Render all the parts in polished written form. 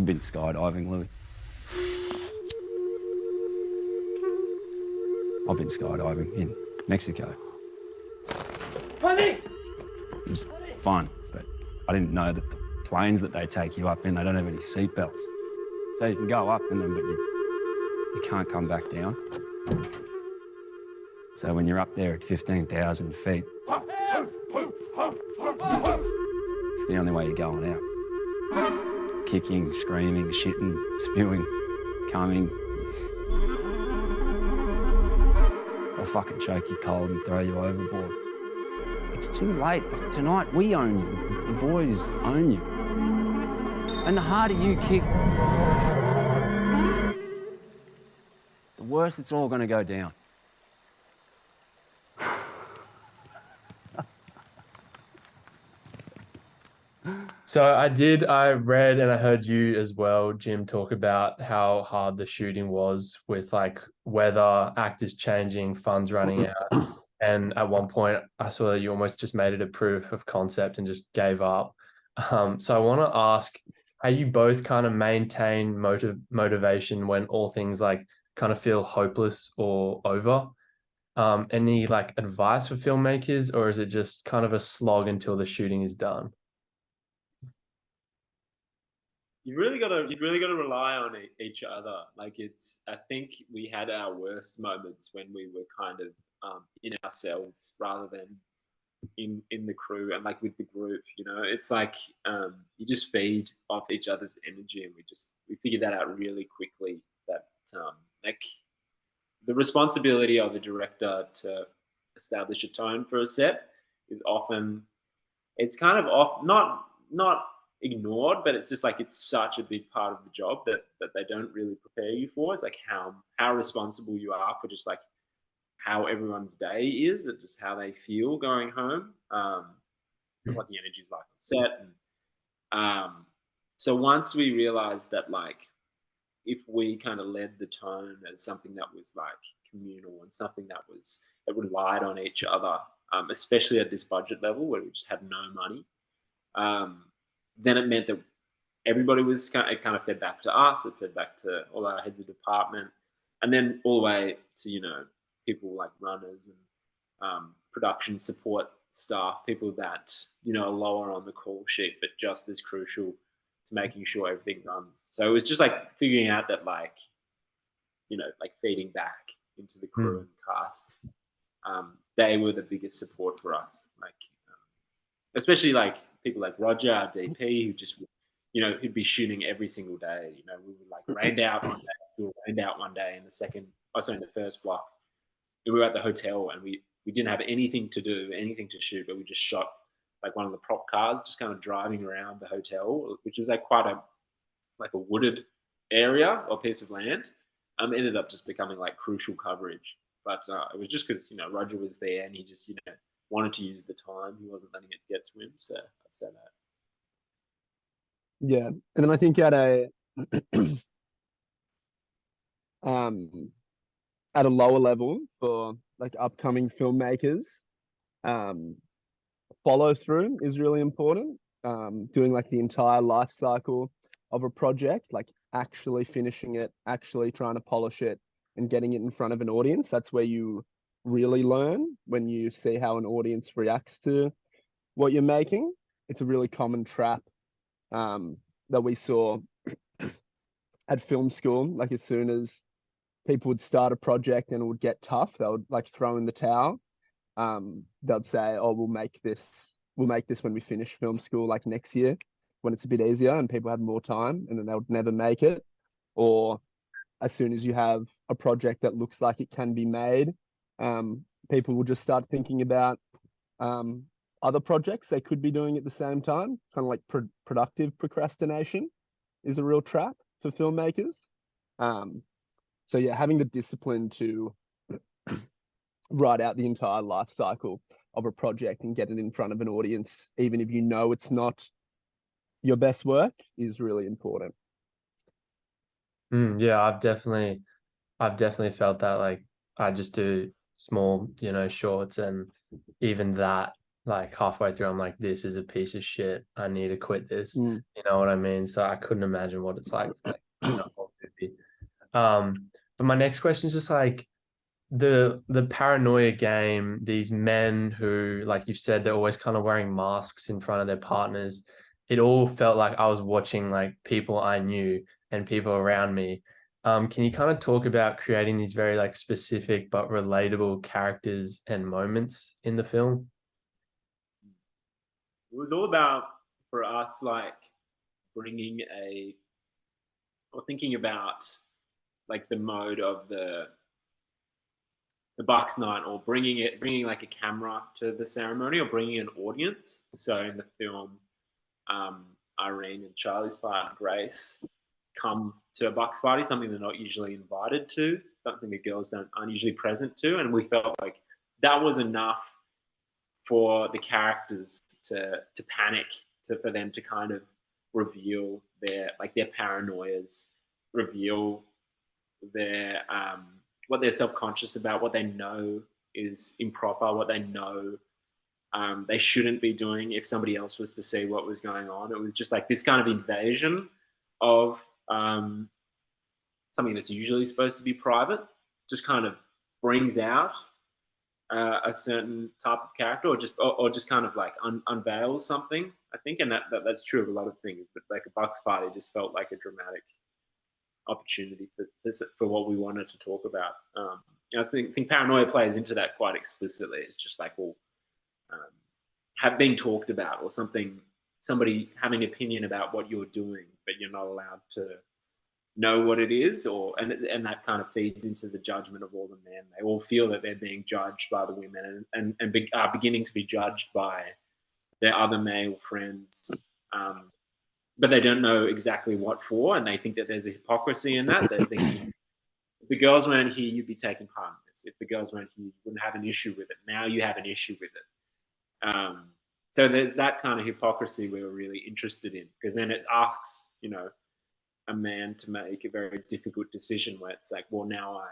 You've been skydiving, Louis. I've been skydiving in Mexico. Honey! It was fun, but I didn't know that the planes that they take you up in, they don't have any seatbelts. So you can go up in them, but you can't come back down. So when you're up there at 15,000 feet, it's the only way you're going out. Kicking, screaming, shitting, spewing, coming. They'll fucking choke you cold and throw you overboard. It's too late. Tonight, we own you. The boys own you. And the harder you kick, the worse it's all gonna go down. So I read and I heard you as well, Jim, talk about how hard the shooting was with like weather, actors changing, funds running out. And at one point I saw that you almost just made it a proof of concept and just gave up. So I want to ask how you both kind of maintain motivation when all things like kind of feel hopeless or over. Any like advice for filmmakers, or is it just kind of a slog until the shooting is done? You've really got to rely on each other. Like I think we had our worst moments when we were kind of in ourselves rather than in the crew and like with the group. You know, it's like you just feed off each other's energy, and we figured that out really quickly. That like the responsibility of the director to establish a tone for a set is often, it's kind of off, not ignored, but it's just like it's such a big part of the job that they don't really prepare you for. It's like how responsible you are for just like how everyone's day is, and just how they feel going home, what the energy is like on set. And so once we realized that like if we kind of led the tone as something that was like communal and something that relied on each other, especially at this budget level where we just had no money, then it meant that everybody was it kind of fed back to us. It fed back to all our heads of department, and then all the way to, you know, people like runners and production support staff, people that, you know, are lower on the call sheet, but just as crucial to making sure everything runs. So it was just like figuring out that, like, you know, like feeding back into the crew and cast. They were the biggest support for us. Like, especially like people like Roger, our DP, who just, you know, who'd be shooting every single day. You know, we would like rained out one day. We were rained out one day in the first block. We were at the hotel and we didn't have anything to do, anything to shoot, but we just shot like one of the prop cars, just kind of driving around the hotel, which was like quite a wooded area or piece of land. Ended up just becoming like crucial coverage. But it was just because, you know, Roger was there and he just, you know, wanted to use the time. He wasn't letting it get to him. So I'd say that. Yeah. And then I think at a at a lower level for like upcoming filmmakers, follow through is really important. Doing like the entire life cycle of a project, like actually finishing it, actually trying to polish it and getting it in front of an audience. That's where you really learn, when you see how an audience reacts to what you're making. It's a really common trap that we saw at film school. Like as soon as people would start a project and it would get tough, they would like throw in the towel. They'd say, oh, we'll make this when we finish film school, like next year, when it's a bit easier and people have more time, and then they would never make it. Or as soon as you have a project that looks like it can be made, people will just start thinking about other projects they could be doing at the same time. Kind of like productive procrastination is a real trap for filmmakers. So yeah, having the discipline to write out the entire life cycle of a project and get it in front of an audience, even if you know it's not your best work, is really important. Yeah, I've definitely felt that. Like I just do small, you know, shorts, and even that like halfway through, I'm like, this is a piece of shit. I need to quit this. Mm. You know what I mean? So I couldn't imagine what it's like for like the whole movie. But my next question is just like the paranoia game, these men who, like you said, they're always kind of wearing masks in front of their partners. It all felt like I was watching like people I knew and people around me. Can you kind of talk about creating these very like specific but relatable characters and moments in the film? It was all about, for us, like bringing or thinking about like the mode of the Bucks night, or bringing like a camera to the ceremony, or bringing an audience. So in the film, Irene and Charlie's part, Grace, come to a Bucks party, something they're not usually invited to, something the girls aren't usually present to, and we felt like that was enough for the characters to panic, for them to kind of reveal their paranoias, reveal their what they're self-conscious about, what they know is improper, what they know they shouldn't be doing if somebody else was to see what was going on. It was just like this kind of invasion of something that's usually supposed to be private, just kind of brings out a certain type of character, or just kind of like unveils something, I think. And that's true of a lot of things, but like a Bucks party just felt like a dramatic opportunity for what we wanted to talk about. I think paranoia plays into that quite explicitly. It's just like, well, have been talked about, or somebody having an opinion about what you're doing, but you're not allowed to know what it is, and that kind of feeds into the judgment of all the men. They all feel that they're being judged by the women, and are beginning to be judged by their other male friends, but they don't know exactly what for, and they think that there's a hypocrisy in that. They're thinking, if the girls weren't here, you'd be taking part in this. If the girls weren't here, you wouldn't have an issue with it. Now you have an issue with it. So there's that kind of hypocrisy we were really interested in, because then it asks, a man to make a very difficult decision, where it's like, well, now I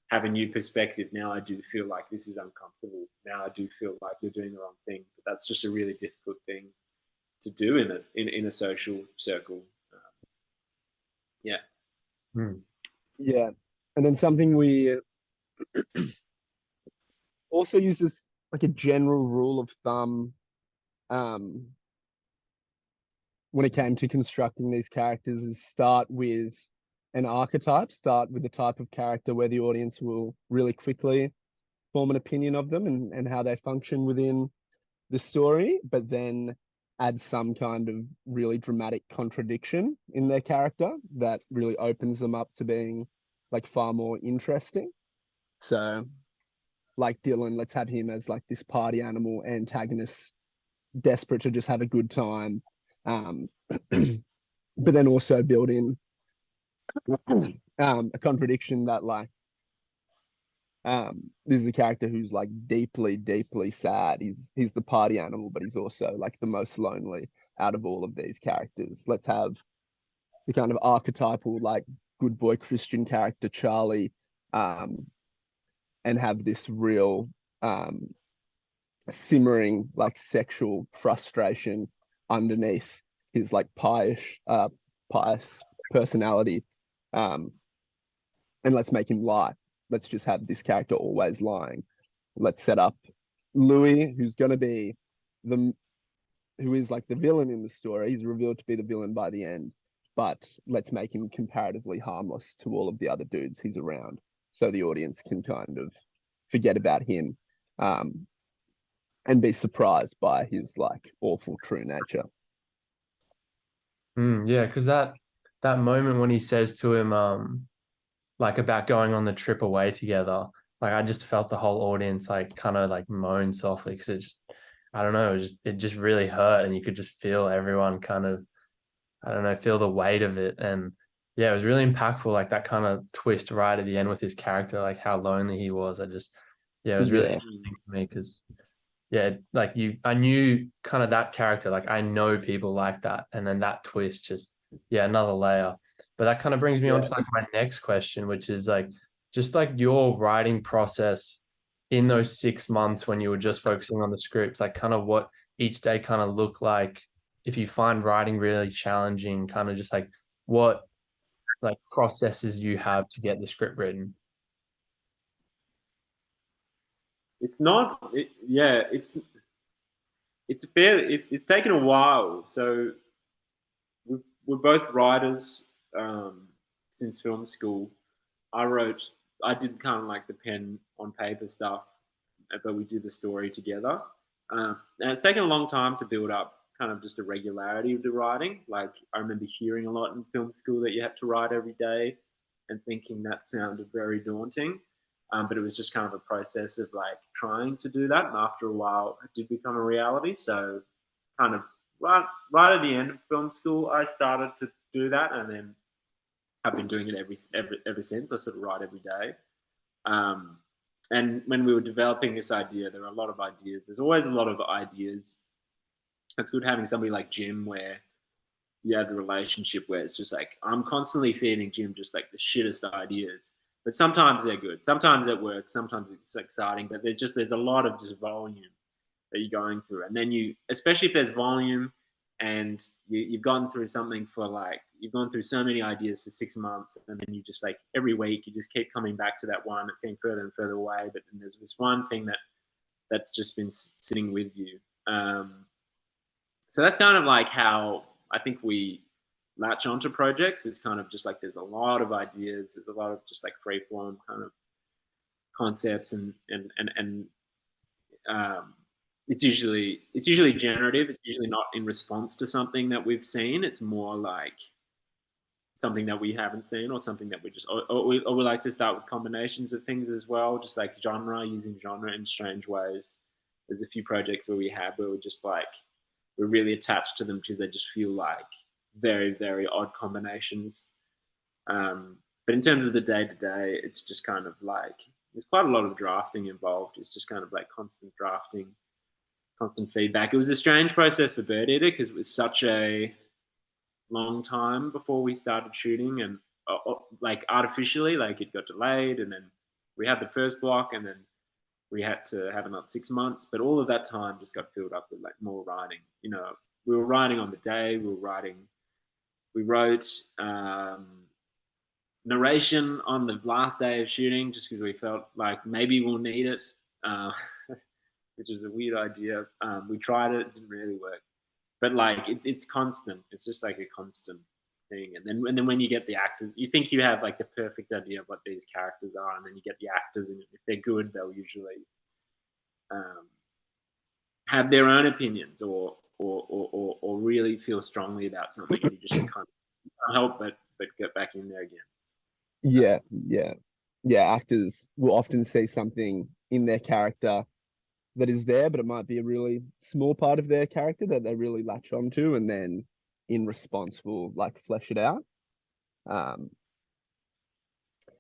have a new perspective. Now I do feel like this is uncomfortable. Now I do feel like you're doing the wrong thing. But that's just a really difficult thing to do in a social circle. Yeah. Yeah. And then something we also use as like a general rule of thumb when it came to constructing these characters is start with an archetype, start with the type of character where the audience will really quickly form an opinion of them and how they function within the story, but then add some kind of really dramatic contradiction in their character that really opens them up to being like far more interesting. So like Dylan, let's have him as like this party animal antagonist, desperate to just have a good time. But then also build in a contradiction that like this is a character who's like deeply, deeply sad. He's the party animal, but he's also like the most lonely out of all of these characters. Let's have the kind of archetypal like good boy Christian character Charlie, and have this real simmering like sexual frustration underneath his like pious personality, and let's make him lie. Let's just have this character always lying. Let's set up Louis, who's going to be who is like the villain in the story. He's revealed to be the villain by the end, but let's make him comparatively harmless to all of the other dudes he's around, so the audience can kind of forget about him, and be surprised by his like awful true nature. Yeah, because that moment when he says to him, like about going on the trip away together, like I just felt the whole audience like kind of like moan softly, because it just, I don't know, it just really hurt, and you could just feel everyone kind of, I don't know, feel the weight of it. And yeah, it was really impactful, like that kind of twist right at the end with his character, like how lonely he was. It was really interesting to me, because yeah, like I knew kind of that character, like I know people like that, and then that twist just, yeah, another layer. But that kind of brings me on to like my next question, which is like just like your writing process in those 6 months when you were just focusing on the script, like kind of what each day kind of looked like, if you find writing really challenging, kind of just like what like processes you have to get the script written. It's not, yeah, it's a fair, it's taken a while. So we're both writers since film school. I did kind of like the pen on paper stuff, but we do the story together. And it's taken a long time to build up kind of just a regularity of the writing. Like I remember hearing a lot in film school that you had to write every day and thinking that sounded very daunting. But it was just kind of a process of like trying to do that. And after a while, it did become a reality. So kind of right at the end of film school, I started to do that. And then I've been doing it ever since. I sort of write every day. And when we were developing this idea, there were a lot of ideas. There's always a lot of ideas. It's good having somebody like Jim where you have the relationship where it's just like, I'm constantly feeding Jim just like the shittest ideas. But sometimes they're good. Sometimes it works. Sometimes it's exciting. But there's a lot of just volume that you're going through. And then especially if there's volume and you've gone through something for like, you've gone through so many ideas for 6 months, and then you just like every week you just keep coming back to that one. It's getting further and further away, but then there's this one thing that's just been sitting with you. So that's kind of like how I think we latch onto projects. It's kind of just like there's a lot of ideas, there's a lot of just like free form kind of concepts, and it's usually generative. It's usually not in response to something that we've seen. It's more like something that we haven't seen, or something that we like to start with combinations of things as well, just like using genre in strange ways. There's a few projects where we're just like, we're really attached to them because they just feel like very, very odd combinations. But in terms of the day-to-day, it's just kind of like, there's quite a lot of drafting involved. It's just kind of like constant drafting, constant feedback. It was a strange process for Birdeater because it was such a long time before we started shooting, and like artificially, like it got delayed, and then we had the first block, and then we had to have another 6 months. But all of that time just got filled up with like more writing. You know, we were writing on the day. We wrote narration on the last day of shooting just because we felt like maybe we'll need it, which is a weird idea. We tried it didn't really work. But like it's constant. It's just like a constant thing. And then when you get the actors, you think you have like the perfect idea of what these characters are, and then you get the actors, and if they're good, they'll usually have their own opinions or really feel strongly about something, and you just can't help but get back in there again. Yeah. Actors will often see something in their character that is there, but it might be a really small part of their character that they really latch onto, and then in response will like flesh it out.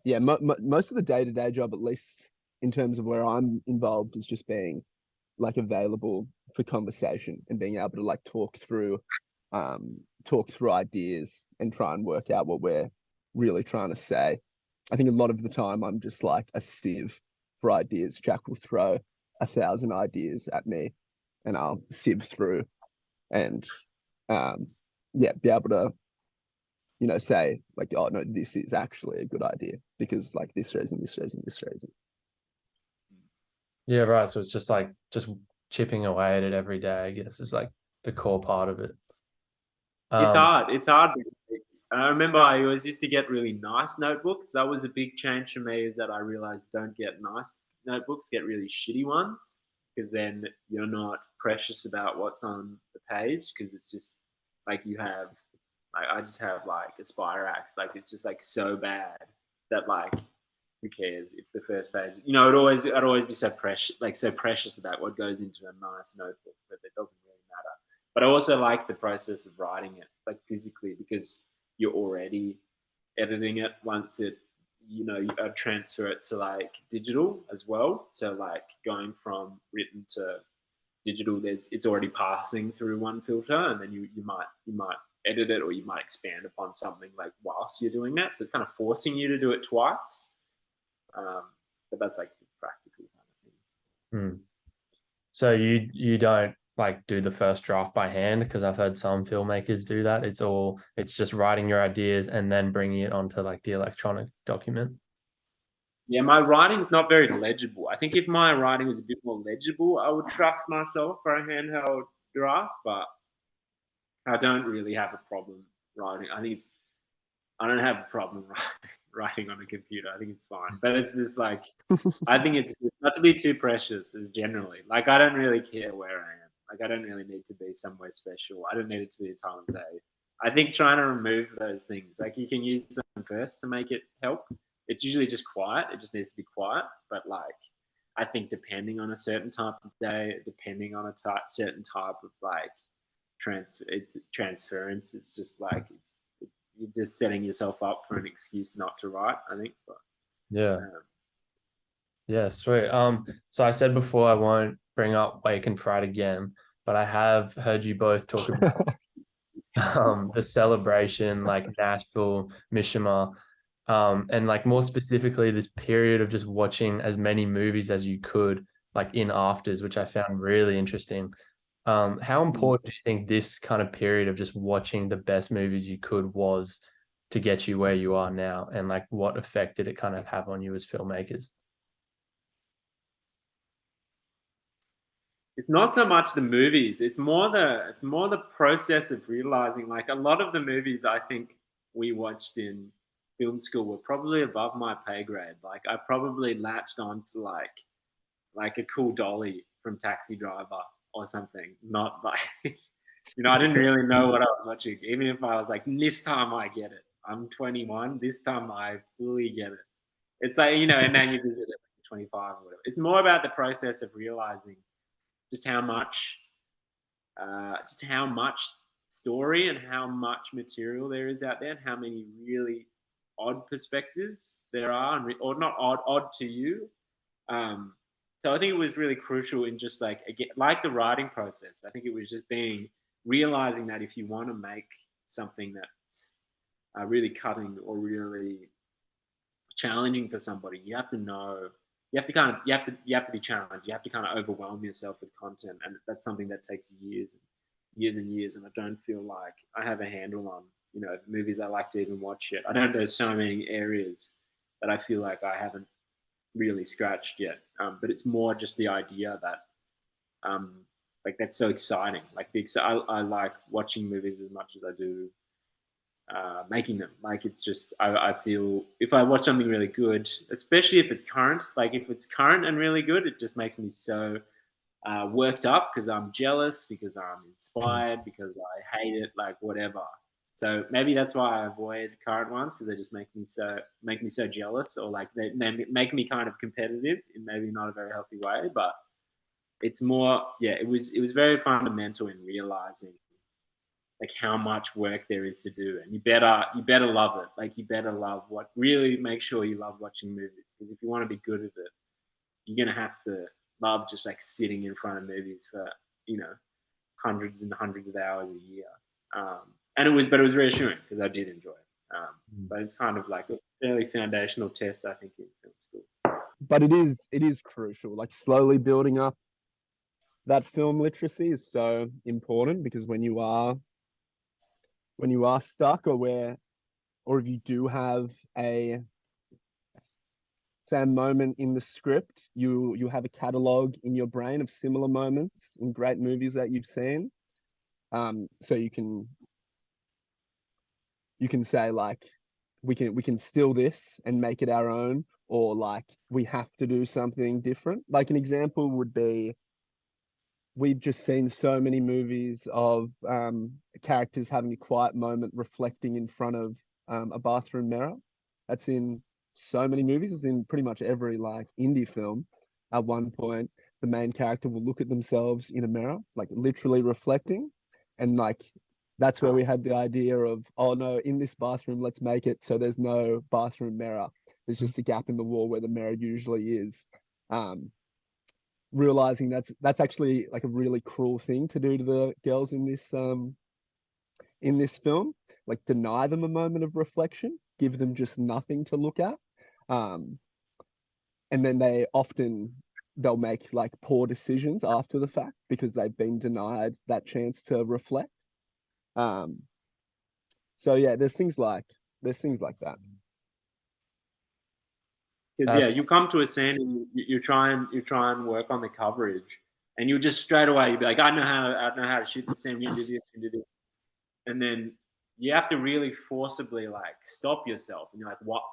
Most of the day-to-day job, at least in terms of where I'm involved, is just being like available for conversation and being able to like talk through ideas and try and work out what we're really trying to say. I think a lot of the time I'm just like a sieve for ideas. Jack will throw 1,000 ideas at me, and I'll sieve through and be able to say like, oh no, this is actually a good idea because like this reason. Yeah, right. So it's just like just chipping away at it every day, I guess, is like the core part of it. It's hard. I remember I always used to get really nice notebooks. That was a big change for me, is that I realized don't get nice notebooks, get really shitty ones, because then you're not precious about what's on the page, because it's just like I just have like a Spirax, like it's just like so bad that like who cares if the first page, I'd always be so precious about what goes into a nice notebook, but it doesn't really matter. But I also like the process of writing it like physically, because you're already editing it once it, you transfer it to like digital as well. So like going from written to digital, it's already passing through one filter, and then you might edit it, or you might expand upon something like whilst you're doing that. So it's kind of forcing you to do it twice. But that's like the practical kind of thing. Hmm. So you don't like do the first draft by hand, because I've heard some filmmakers do that. It's just writing your ideas and then bringing it onto like the electronic document. Yeah, my writing's not very legible. I think if my writing was a bit more legible, I would trust myself for a handheld draft, but I don't really have a problem writing. I don't have a problem writing on a computer. I think it's fine. But it's just like, I think it's good not to be too precious, is generally. Like, I don't really care where I am. Like, I don't really need to be somewhere special. I don't need it to be a time of day. I think trying to remove those things, like, you can use them first to make it help. It's usually just quiet. It just needs to be quiet. But, like, I think depending on a certain type of day, depending on a certain type of, like, transference, it's just like, you're just setting yourself up for an excuse not to write, I think. But, Yeah. Yeah, sweet. So I said before I won't bring up Wake and Fright again, but I have heard you both talk about the celebration, like Nashville, Mishima, and like more specifically this period of just watching as many movies as you could, like in afters, which I found really interesting. How important do you think this kind of period of just watching the best movies you could was to get you where you are now, and like what effect did it kind of have on you as filmmakers? it's not so much the movies, it's more the process of realizing, like, a lot of the movies I think we watched in film school were probably above my pay grade. Like, I probably latched on to like a cool dolly from Taxi Driver or something. Not like I didn't really know what I was watching. Even if I was like, this time I get it. I'm 21. This time I fully get it. It's like, and then you visit it at 25 or whatever. It's more about the process of realizing just how much story and how much material there is out there, and how many really odd perspectives there are, or not odd to you. So I think it was really crucial in just like, again, like the writing process. I think it was just realizing that if you want to make something that's really cutting or really challenging for somebody, you have to know, you have to be challenged. You have to kind of overwhelm yourself with content, and that's something that takes years and years and years. And I don't feel like I have a handle on movies I like to even watch yet. I don't. There's so many areas that I feel like I haven't really scratched yet. But it's more just the idea that like, that's so exciting. Like, I like watching movies as much as I do making them. Like, it's just, I feel if I watch something really good, especially if it's current, like if it's current and really good, it just makes me so worked up, because I'm jealous, because I'm inspired, because I hate it, like whatever. So maybe that's why I avoid current ones, because they just make me so jealous, or like they make me kind of competitive in maybe not a very healthy way. But it's more, yeah, it was very fundamental in realizing like how much work there is to do, and you better love it. Like, you better love really make sure you love watching movies, because if you want to be good at it, you're gonna have to love just like sitting in front of movies for hundreds and hundreds of hours a year. But it was reassuring, because I did enjoy it. But it's kind of like a fairly foundational test, I think, in film school. But it is crucial. Like, slowly building up that film literacy is so important, because when you are stuck, or if you do have say a moment in the script, you have a catalog in your brain of similar moments in great movies that you've seen. So you can say, like, we can steal this and make it our own, or like, we have to do something different. Like, an example would be, we've just seen so many movies of characters having a quiet moment reflecting in front of a bathroom mirror. That's in so many movies. It's in pretty much every like indie film. At one point, the main character will look at themselves in a mirror, like literally reflecting. And like, that's where we had the idea of, oh no, in this bathroom, let's make it so there's no bathroom mirror. There's just a gap in the wall where the mirror usually is. Realizing that's actually like a really cruel thing to do to the girls in this film, like deny them a moment of reflection, give them just nothing to look at. And then they often they'll make like poor decisions after the fact because they've been denied that chance to reflect. So yeah, there's things like that. Because yeah, you come to a scene and you try and work on the coverage, and you just straight away be like, I know how to shoot the scene. We can do this, we can do this, and then you have to really forcibly like stop yourself, and you're like, what?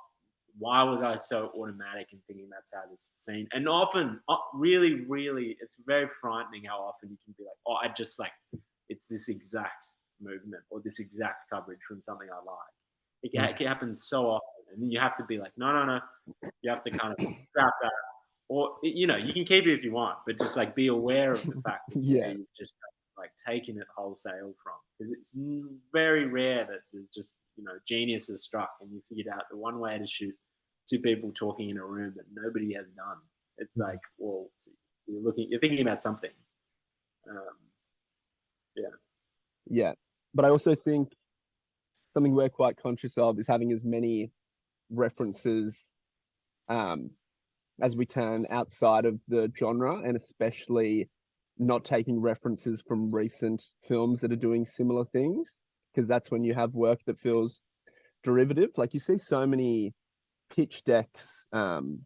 Why was I so automatic in thinking that's how this scene? And often, really, it's very frightening how often you can be like, oh, I just like, it's this exact movement or this exact coverage from something I like. It happens so often, and then you have to be like, no. You have to kind of scrap that, or you can keep it if you want, but just like be aware of the fact that you've just like taken it wholesale from, because it's very rare that there's just genius is struck and you figured out the one way to shoot two people talking in a room that nobody has done. It's like, well, you're thinking about something. Yeah, but I also think something we're quite conscious of is having as many references as we can outside of the genre, and especially not taking references from recent films that are doing similar things, because that's when you have work that feels derivative. Like you see so many pitch decks from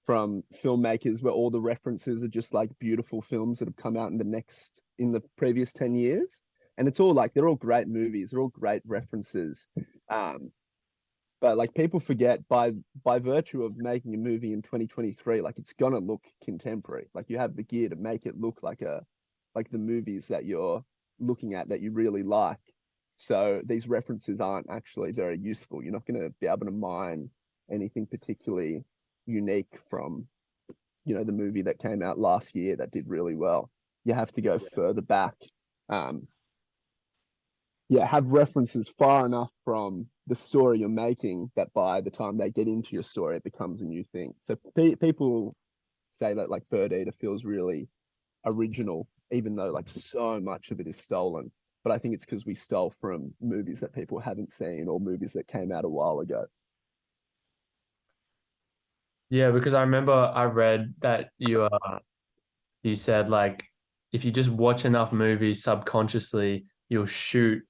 filmmakers where all the references are just like beautiful films that have come out in the previous 10 years. And it's all like, they're all great movies, they're all great references. But like people forget by virtue of making a movie in 2023, like it's gonna look contemporary. Like you have the gear to make it look like the movies that you're looking at that you really like. So these references aren't actually very useful. You're not gonna be able to mine anything particularly unique from, the movie that came out last year that did really well. You have to go further back. Have references far enough from the story you're making that by the time they get into your story, it becomes a new thing. So people say that like Birdeater feels really original, even though like so much of it is stolen. But I think it's because we stole from movies that people haven't seen or movies that came out a while ago. Yeah, because I remember I read that you said like if you just watch enough movies subconsciously, you'll shoot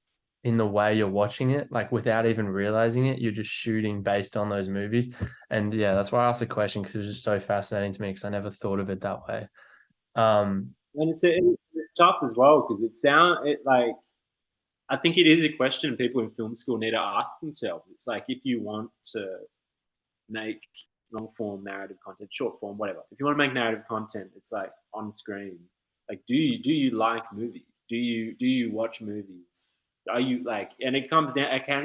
in the way you're watching it, like without even realizing it, you're just shooting based on those movies. And yeah, that's why I asked the question, because it was just so fascinating to me, because I never thought of it that way. And it's tough as well, because I think it is a question people in film school need to ask themselves. It's like, if you want to make long form narrative content, short form, whatever, if you want to make narrative content, it's like on screen, like do you like movies? Do you watch movies? Are you like, and it can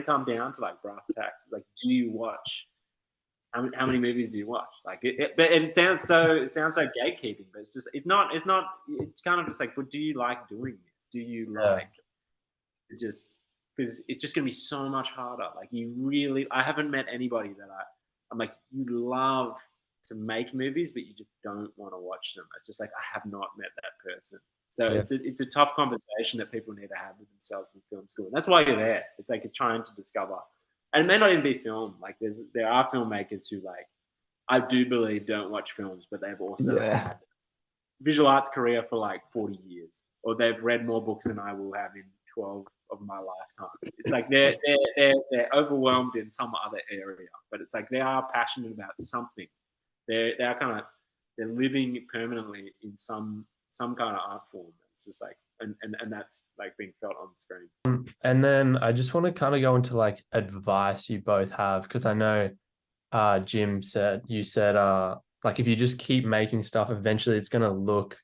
come down to like brass tacks. Like, do you watch? How many movies do you watch? Like, but it sounds so gatekeeping, but it's not. It's kind of just like, but do you like doing this? Do you like just, because it's just gonna be so much harder. Like, I haven't met anybody that I'm like, you love to make movies, but you just don't want to watch them. It's just like, I have not met that person. So it's a tough conversation that people need to have with themselves in film school. And that's why you're there. It's like you're trying to discover. And it may not even be film. Like there are filmmakers who, like, I do believe don't watch films, but they've also had visual arts career for like 40 years, or they've read more books than I will have in 12 of my lifetimes. It's like they're overwhelmed in some other area, but it's like they are passionate about something. They're living permanently in some kind of art form. It's just like, and that's like being felt on the screen. And then I just want to kind of go into like advice you both have, because I know Jim said like if you just keep making stuff, eventually it's gonna look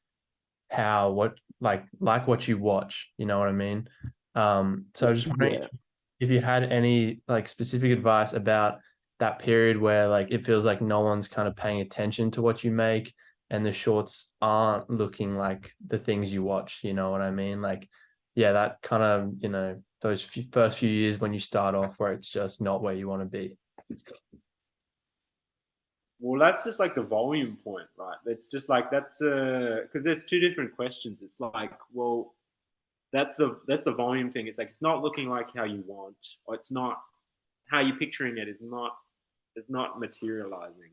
like what you watch, you know what I mean? So I just wondering if you had any like specific advice about that period where like it feels like no one's kind of paying attention to what you make, and the shorts aren't looking like the things you watch, you know what I mean? Like, yeah, that kind of, those first few years when you start off where it's just not where you want to be. Well, that's just like the volume point, right? It's just like, that's because there's two different questions. It's like, well, that's the volume thing. It's like, it's not looking like how you want, or it's not how you're picturing it is not materializing.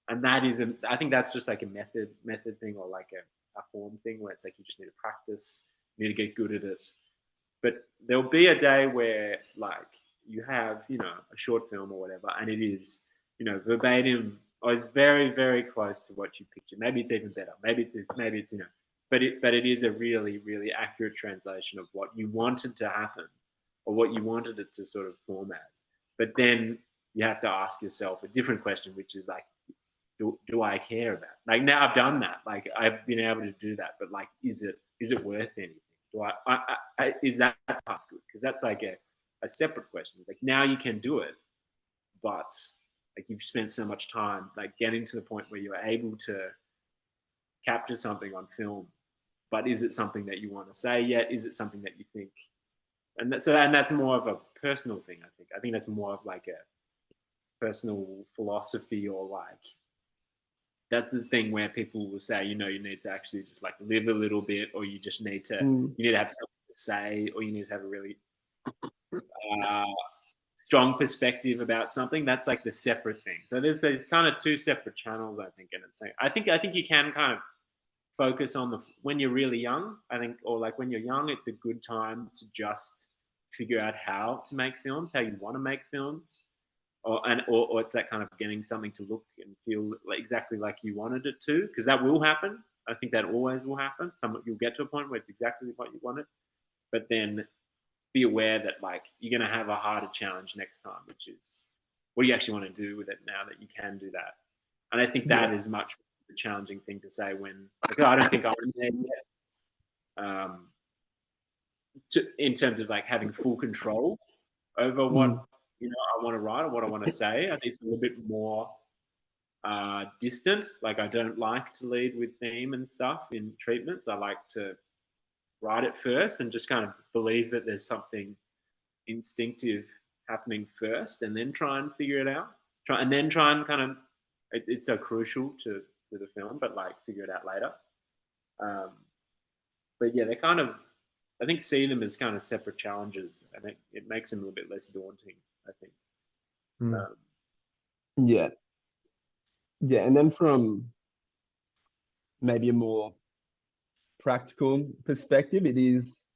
And that is, I think that's just like a method thing, or like a form thing, where it's like you just need to practice, you need to get good at it. But there'll be a day where like you have, you know, a short film or whatever, and it is, you know, verbatim, or it's very, very close to what you picture. Maybe it's even better. Maybe it's, you know, but it is a really, really accurate translation of what you wanted to happen, or what you wanted it to sort of form as. But then you have to ask yourself a different question, which is like, do I care about it? Like, now I've done that, like I've been able to do that, but like, is it worth anything? Do I is that part good? Because that's like a separate question. It's like, now you can do it, but like you've spent so much time like getting to the point where you're able to capture something on film, but is it something that you want to say yet? Is it something that you think, and that's more of a personal thing. I think that's more of like a personal philosophy, or like, that's the thing where people will say, you know, you need to actually just like live a little bit, or you just need to, you need to have something to say, or you need to have a really strong perspective about something. That's like the separate thing. So there's kind of two separate channels, I think. And it's like, I think you can kind of focus on when you're really young, I think, or like when you're young, it's a good time to just figure out how to make films, how you want to make films. Or it's that kind of getting something to look and feel like exactly like you wanted it to, because that will happen. I think that always will happen. You'll get to a point where it's exactly what you wanted, but then be aware that like you're going to have a harder challenge next time, which is what do you actually want to do with it now that you can do that. And I think that is much more a challenging thing to say when, like, I don't think I'm there yet. In terms of like having full control over what you know I want to write or what I want to say. I think it's a little bit more distant. Like, I don't like to lead with theme and stuff in treatments. I like to write it first and just kind of believe that there's something instinctive happening first, and then try and figure it out. Try and kind of, it's so crucial to the film, but like figure it out later. But yeah, they're kind of, I think, see them as kind of separate challenges. I think it makes them a little bit less daunting, I think. Yeah. And then from maybe a more practical perspective, it is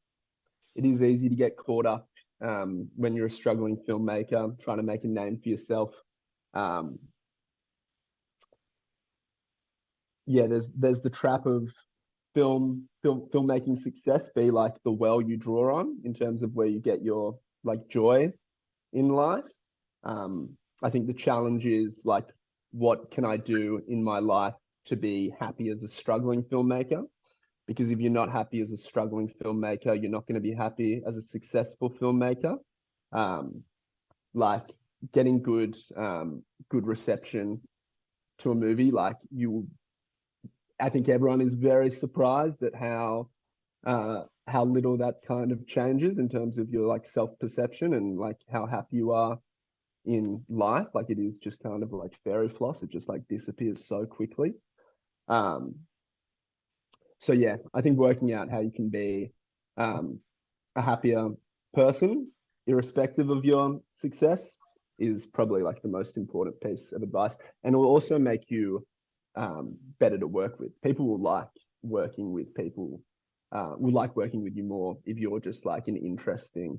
easy to get caught up when you're a struggling filmmaker trying to make a name for yourself. There's the trap of filmmaking success be like the well you draw on in terms of where you get your like joy in life. I think the challenge is like, what can I do in my life to be happy as a struggling filmmaker? Because if you're not happy as a struggling filmmaker, you're not going to be happy as a successful filmmaker. Like getting good reception to a movie, like I think everyone is very surprised at how little that kind of changes in terms of your like self-perception and like how happy you are in life. Like, it is just kind of like fairy floss. It just like disappears so quickly. So yeah, I think working out how you can be a happier person, irrespective of your success, is probably like the most important piece of advice. And it will also make you better to work with. People will like working with people, will like working with you more if you're just like an interesting,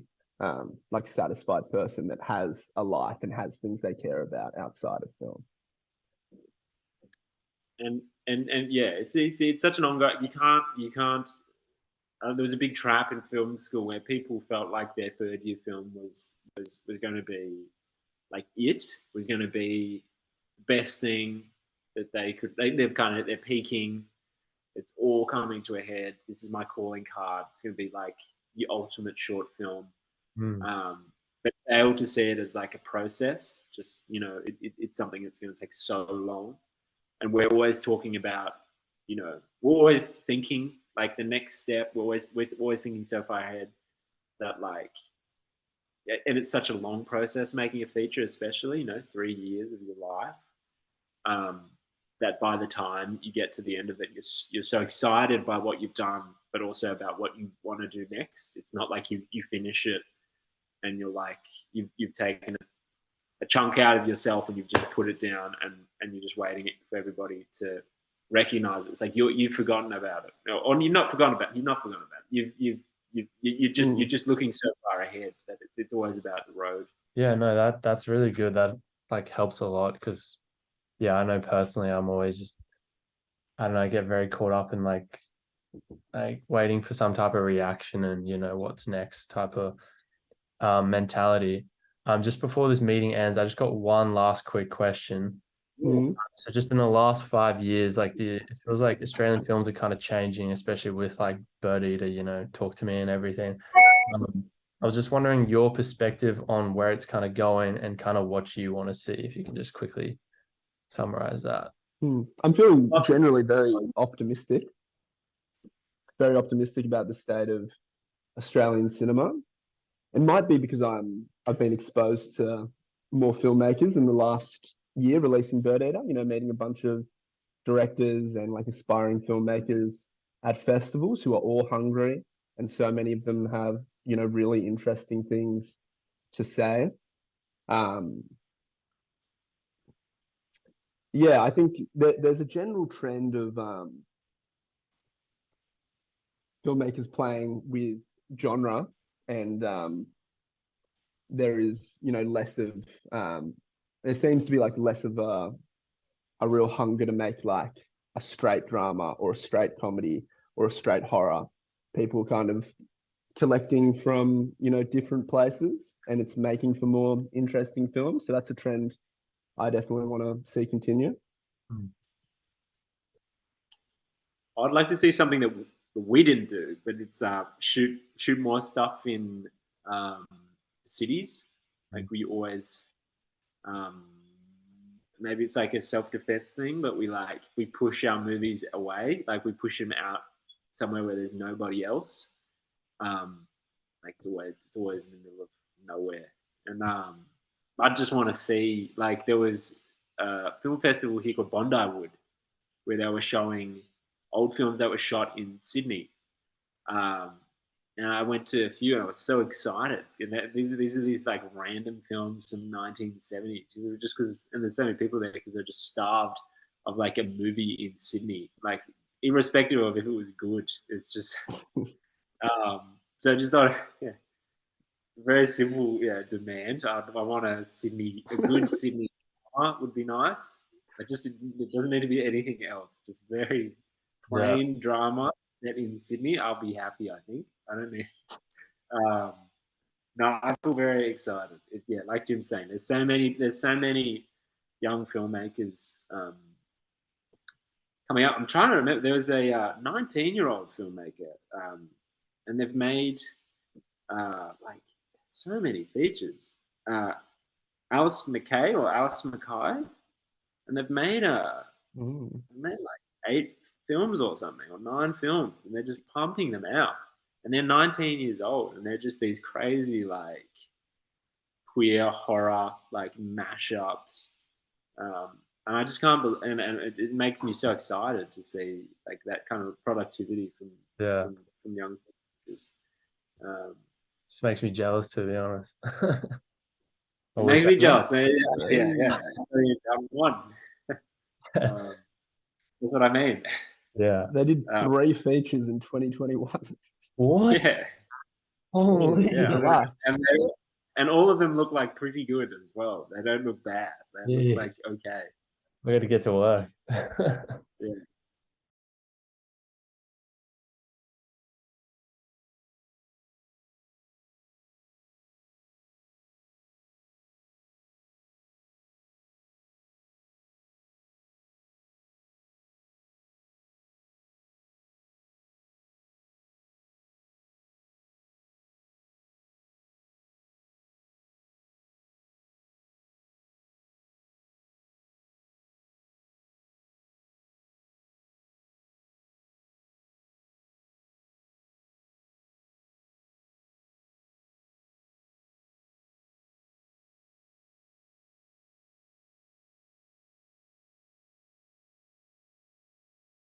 like satisfied person that has a life and has things they care about outside of film. And yeah, it's such an ongoing. You can't. There was a big trap in film school where people felt like their third year film was going to be like was going to be the best thing that they could. They're peaking. It's all coming to a head. This is my calling card. It's going to be like the ultimate short film. But they all to see it as like a process. Just, you know, it's something that's going to take so long. And we're always talking about, you know, we're always thinking like the next step. We're always thinking so far ahead that like, and it's such a long process making a feature, especially, you know, 3 years of your life. That by the time you get to the end of it, you're so excited by what you've done, but also about what you want to do next. It's not like you finish it and you're like, you've taken a chunk out of yourself and you've just put it down and you're just waiting for everybody to recognize it. It's like you've forgotten about it, or you're not forgotten about it. You're not forgotten about it. You're just looking so far ahead that it's always about the road. Yeah, no, that's really good. That like helps a lot because, yeah, I know personally I'm always just, I don't know, I get very caught up in like waiting for some type of reaction and what's next type of mentality. Just before this meeting ends, I just got one last quick question. So just in the last 5 years, like it feels like Australian films are kind of changing, especially with like Birdeater, Talk to Me and everything. I was just wondering your perspective on where it's kind of going and kind of what you want to see, if you can just quickly summarize that. I'm feeling generally very optimistic about the state of Australian cinema. It might be because I've been exposed to more filmmakers in the last year releasing Birdeater, meeting a bunch of directors and like aspiring filmmakers at festivals who are all hungry, and so many of them have really interesting things to say. Yeah, I think there's a general trend of filmmakers playing with genre, and there is less of there seems to be like less of a real hunger to make like a straight drama or a straight comedy or a straight horror. People kind of collecting from different places, and it's making for more interesting films. So that's a trend I definitely want to see continue. I'd like to see something that we didn't do, but it's shoot more stuff in cities. Like we always, maybe it's like a self-defense thing, but we push our movies away. Like we push them out somewhere where there's nobody else. Like it's always in the middle of nowhere. And I just want to see, like there was a film festival here called Bondi Wood, where they were showing old films that were shot in Sydney. And I went to a few and I was so excited. And these are these like random films from 1970, just because, and there's so many people there because they're just starved of like a movie in Sydney, like irrespective of if it was good. It's just, so I just thought, yeah, very simple, demand. I want a good Sydney drama would be nice. It doesn't need to be anything else. Just very plain drama set in Sydney. I'll be happy. I think. I don't need. No, I feel very excited. Like Jim's saying, there's so many young filmmakers coming up. I'm trying to remember. There was a 19-year-old filmmaker, and they've made like so many features. Alice McKay, and they've made like 8 films or something, or 9 films, and they're just pumping them out. And they're 19 years old, and they're just these crazy like queer horror like mashups. And I just can't believe, and it makes me so excited to see like that kind of productivity from young filmmakers. Just makes me jealous, to be honest. It makes me jealous. Yeah. I'm one. That's what I mean. Yeah. They did 3 features in 2021. What? Yeah. Holy yeah. And all of them look like pretty good as well. They don't look bad. They look like okay. We got to get to work.